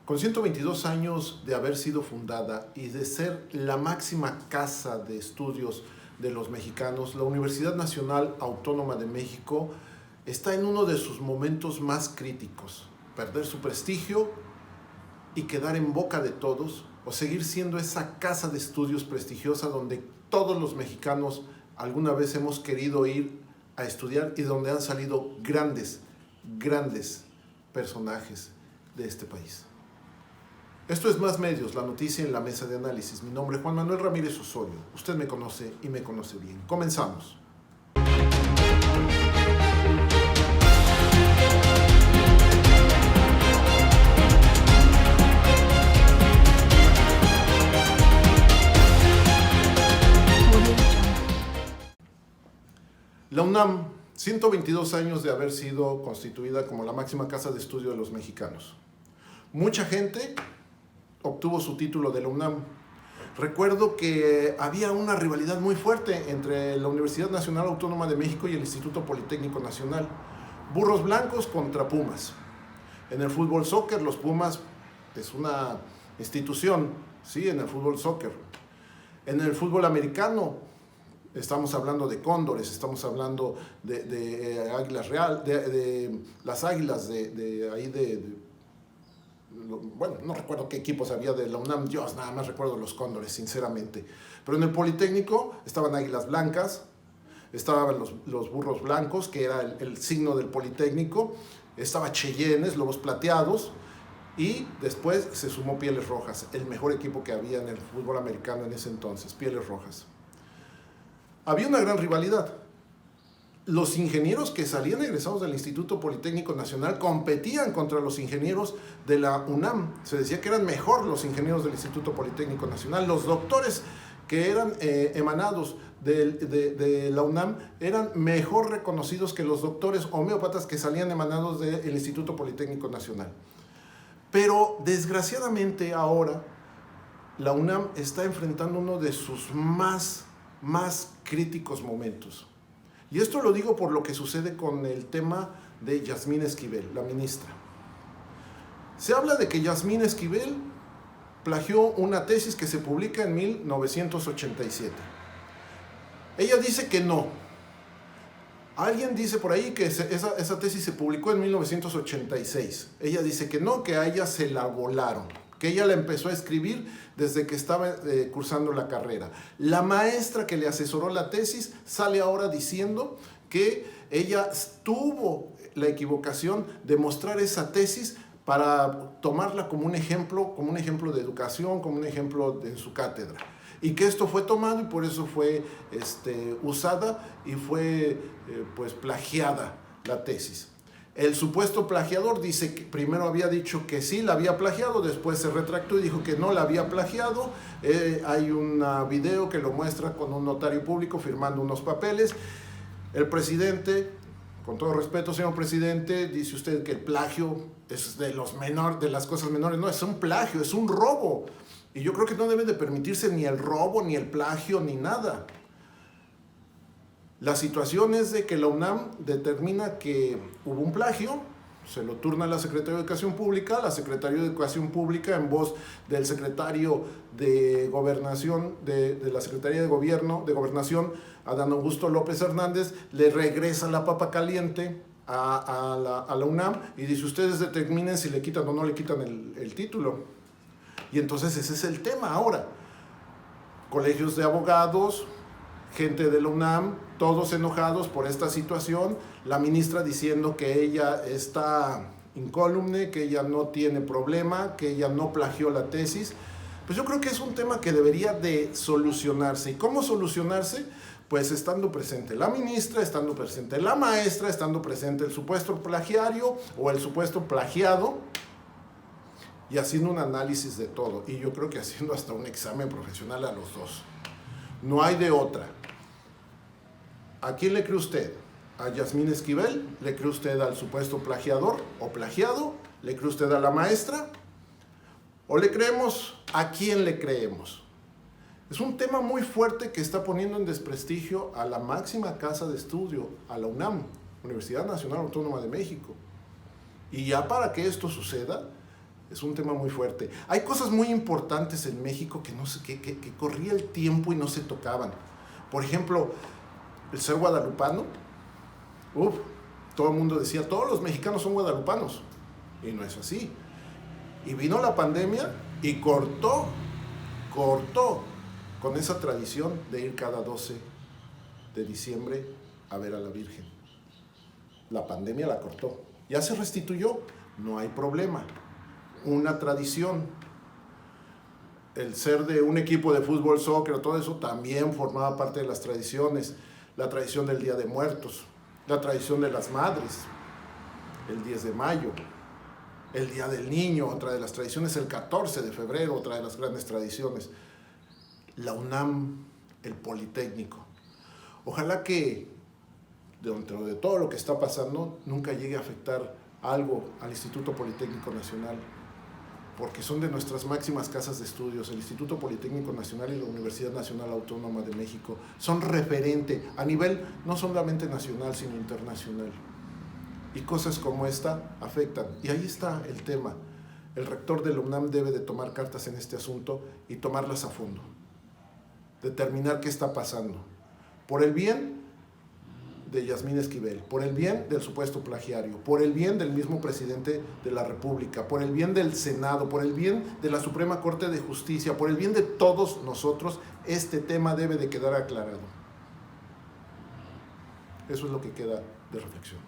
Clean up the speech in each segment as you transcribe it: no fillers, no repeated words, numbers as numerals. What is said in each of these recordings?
Con 122 años de haber sido fundada y de ser la máxima casa de estudios de los mexicanos, la Universidad Nacional Autónoma de México está en uno de sus momentos más críticos: perder su prestigio y quedar en boca de todos, o seguir siendo esa casa de estudios prestigiosa donde todos los mexicanos alguna vez hemos querido ir a estudiar y donde han salido grandes personajes de este país. Esto es Más Medios, la noticia en la mesa de análisis. Mi nombre es Juan Manuel Ramírez Osorio. Usted me conoce y me conoce bien. Comenzamos. La UNAM, 122 años de haber sido constituida como la máxima casa de estudio de los mexicanos. Mucha gente obtuvo su título de la UNAM. Recuerdo que había una rivalidad muy fuerte entre la Universidad Nacional Autónoma de México y el Instituto Politécnico Nacional. Burros blancos contra Pumas. En el fútbol soccer, los Pumas es una institución, sí, en el fútbol soccer. En el fútbol americano, estamos hablando de Cóndores, estamos hablando de Águilas Real, de las Águilas bueno, no recuerdo qué equipos había de la UNAM, yo nada más recuerdo los Cóndores, sinceramente. Pero en el Politécnico estaban Águilas Blancas, estaban los Burros Blancos, que era el signo del Politécnico, estaba Cheyennes, Lobos Plateados, y después se sumó Pieles Rojas, el mejor equipo que había en el fútbol americano en ese entonces, Pieles Rojas. Había una gran rivalidad. Los ingenieros que salían egresados del Instituto Politécnico Nacional competían contra los ingenieros de la UNAM. Se decía que eran mejor los ingenieros del Instituto Politécnico Nacional. Los doctores que eran emanados de la UNAM eran mejor reconocidos que los doctores homeópatas que salían emanados del Instituto Politécnico Nacional. Pero desgraciadamente ahora la UNAM está enfrentando uno de sus más críticos momentos. Y esto lo digo por lo que sucede con el tema de Yasmín Esquivel, la ministra. Se habla de que Yasmín Esquivel plagió una tesis que se publica en 1987. Ella dice que no. Alguien dice por ahí que esa tesis se publicó en 1986. Ella dice que no, que a ella se la volaron, que ella la empezó a escribir desde que estaba cursando la carrera. La maestra que le asesoró la tesis sale ahora diciendo que ella tuvo la equivocación de mostrar esa tesis para tomarla como un ejemplo de educación, como un ejemplo en su cátedra. Y que esto fue tomado y por eso fue usada y fue pues plagiada la tesis. El supuesto plagiador dice que primero había dicho que sí la había plagiado, después se retractó y dijo que no la había plagiado. Hay un video que lo muestra con un notario público firmando unos papeles. El presidente, con todo respeto, señor presidente, dice usted que el plagio es de las cosas menores. No, es un plagio, es un robo. Y yo creo que no debe de permitirse ni el robo, ni el plagio, ni nada. La situación es de que la UNAM determina que hubo un plagio, se lo turna a la Secretaría de Educación Pública, la Secretaría de Educación Pública, en voz del secretario de Gobernación, de la Secretaría de Gobernación, Adán Augusto López Hernández, le regresa la papa caliente a la UNAM y dice: ustedes determinen si le quitan o no le quitan el título. Y entonces ese es el tema ahora. Colegios de abogados, gente de la UNAM, todos enojados por esta situación, la ministra diciendo que ella está incólume, que ella no tiene problema, que ella no plagió la tesis. Pues yo creo que es un tema que debería de solucionarse. ¿Y cómo solucionarse? Pues estando presente la ministra, estando presente la maestra, estando presente el supuesto plagiario o el supuesto plagiado, y haciendo un análisis de todo. Y yo creo que haciendo hasta un examen profesional a los dos. No hay de otra. ¿A quién le cree usted? ¿A Yasmín Esquivel? ¿Le cree usted al supuesto plagiador o plagiado? ¿Le cree usted a la maestra? ¿O le creemos? ¿A quién le creemos? Es un tema muy fuerte que está poniendo en desprestigio a la máxima casa de estudio, a la UNAM, Universidad Nacional Autónoma de México. Y ya para que esto suceda, Es un tema muy fuerte. Hay cosas muy importantes en México que, no se, que corría el tiempo y no se tocaban. Por ejemplo, el ser guadalupano. Todo el mundo decía, todos los mexicanos son guadalupanos. Y no es así. Y vino la pandemia y cortó con esa tradición de ir cada 12 de diciembre a ver a la Virgen. La pandemia la cortó. Ya se restituyó, no hay problema. Una tradición. El ser de un equipo de fútbol, soccer, todo eso también formaba parte de las tradiciones. La tradición del Día de Muertos, la tradición de las madres, el 10 de mayo, el Día del Niño, otra de las tradiciones, el 14 de febrero, otra de las grandes tradiciones. La UNAM, el Politécnico. Ojalá que dentro de todo lo que está pasando nunca llegue a afectar algo al Instituto Politécnico Nacional, porque son de nuestras máximas casas de estudios. El Instituto Politécnico Nacional y la Universidad Nacional Autónoma de México son referente a nivel no solamente nacional, sino internacional. Y cosas como esta afectan. Y ahí está el tema. El rector de la UNAM debe de tomar cartas en este asunto y tomarlas a fondo. Determinar qué está pasando. Por el bien de Yasmín Esquivel, por el bien del supuesto plagiario, por el bien del mismo presidente de la República, por el bien del Senado, por el bien de la Suprema Corte de Justicia, por el bien de todos nosotros, este tema debe de quedar aclarado. Eso es lo que queda de reflexión.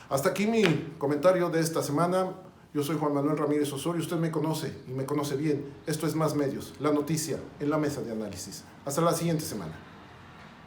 Hasta aquí mi comentario de esta semana. Yo soy Juan Manuel Ramírez Osorio, usted me conoce y me conoce bien. Esto es Más Medios, la noticia en la mesa de análisis. Hasta la siguiente semana.